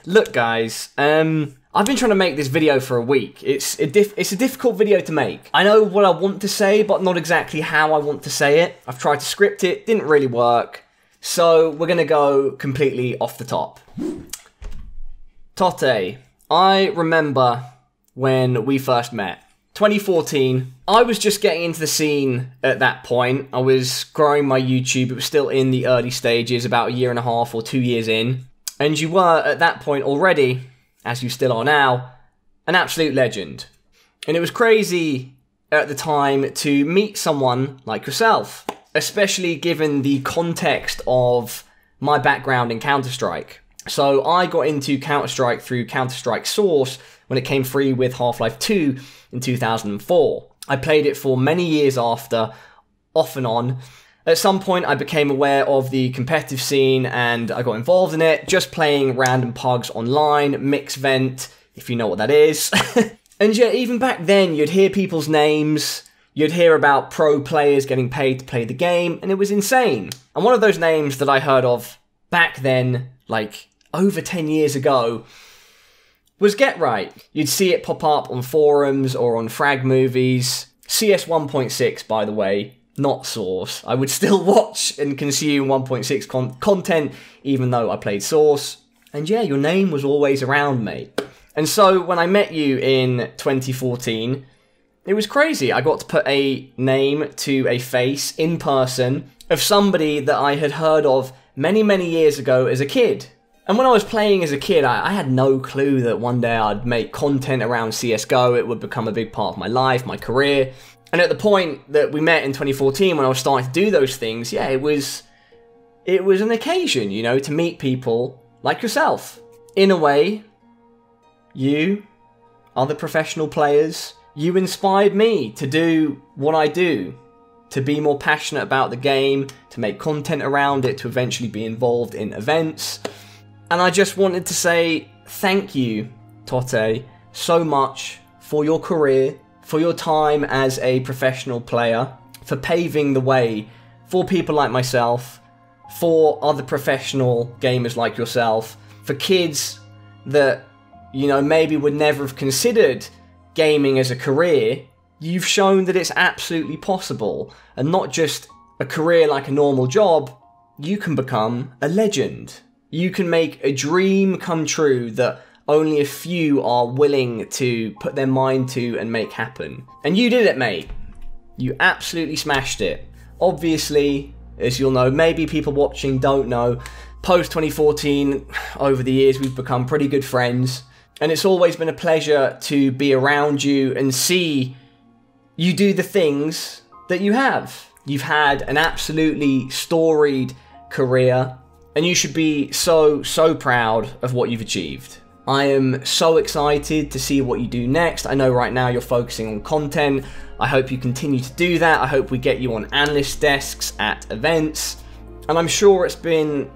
Look guys, I've been trying to make this video for a week. It's a difficult video to make. I know what I want to say, but not exactly how I want to say it. I've tried to script it, didn't really work. So we're gonna go completely off the top. Tote, I remember when we first met. 2014, I was just getting into the scene at that point. I was growing my YouTube, it was still in the early stages, about a year and a half or 2 years in. And you were, at that point already, as you still are now, an absolute legend. And it was crazy at the time to meet someone like yourself, especially given the context of my background in Counter-Strike. So I got into Counter-Strike through Counter-Strike Source when it came free with Half-Life 2 in 2004. I played it for many years after, off and on. At some point I became aware of the competitive scene and I got involved in it, just playing random pugs online, Mixvent, if you know what that is. And yeah, even back then you'd hear people's names, you'd hear about pro players getting paid to play the game, and it was insane. And one of those names that I heard of back then, like over 10 years ago, was GetRight. You'd see it pop up on forums or on frag movies. CS 1.6, by the way, not Source. I would still watch and consume 1.6 content, even though I played Source. And yeah, your name was always around, mate. And so when I met you in 2014, it was crazy. I got to put a name to a face in person of somebody that I had heard of many, many years ago as a kid. And when I was playing as a kid, I had no clue that one day I'd make content around CSGO, it would become a big part of my life, my career. And at the point that we met in 2014, when I was starting to do those things, yeah, it was an occasion, you know, to meet people like yourself. In a way, you, other professional players, you inspired me to do what I do, to be more passionate about the game, to make content around it, to eventually be involved in events. And I just wanted to say thank you, Tote, so much for your career, for your time as a professional player, for paving the way for people like myself, for other professional gamers like yourself, for kids that, you know, maybe would never have considered gaming as a career. You've shown that it's absolutely possible, and not just a career like a normal job. You can become a legend. You can make a dream come true that only a few are willing to put their mind to and make happen. And you did it, mate. You absolutely smashed it. Obviously, as you'll know, maybe people watching don't know, post 2014, over the years we've become pretty good friends. And it's always been a pleasure to be around you and see you do the things that you have. You've had an absolutely storied career, and you should be so proud of what you've achieved. I am so excited to see what you do next. I know right now you're focusing on content. I hope you continue to do that. I hope we get you on analyst desks at events. And I'm sure it's been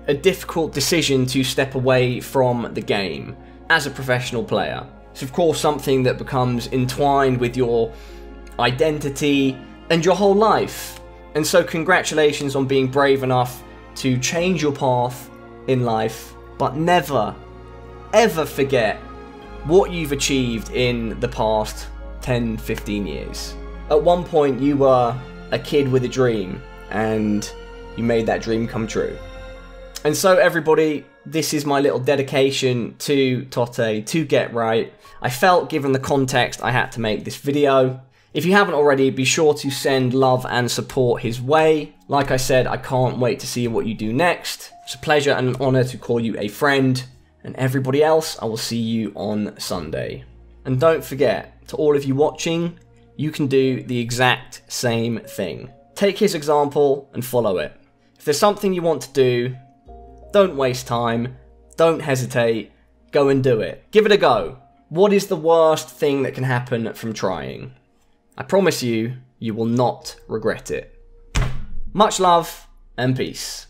a difficult decision to step away from the game as a professional player. It's of course something that becomes entwined with your identity and your whole life. And so congratulations on being brave enough to change your path in life, but never, ever forget what you've achieved in the past 10, 15 years. At one point you were a kid with a dream, and you made that dream come true. And so everybody, this is my little dedication to Tote, to GetRight. I felt, given the context, I had to make this video. If you haven't already, be sure to send love and support his way. Like I said, I can't wait to see what you do next. It's a pleasure and an honour to call you a friend. And everybody else, I will see you on Sunday. And don't forget, to all of you watching, you can do the exact same thing. Take his example and follow it. If there's something you want to do, don't waste time, don't hesitate, go and do it. Give it a go. What is the worst thing that can happen from trying? I promise you, you will not regret it. Much love and peace.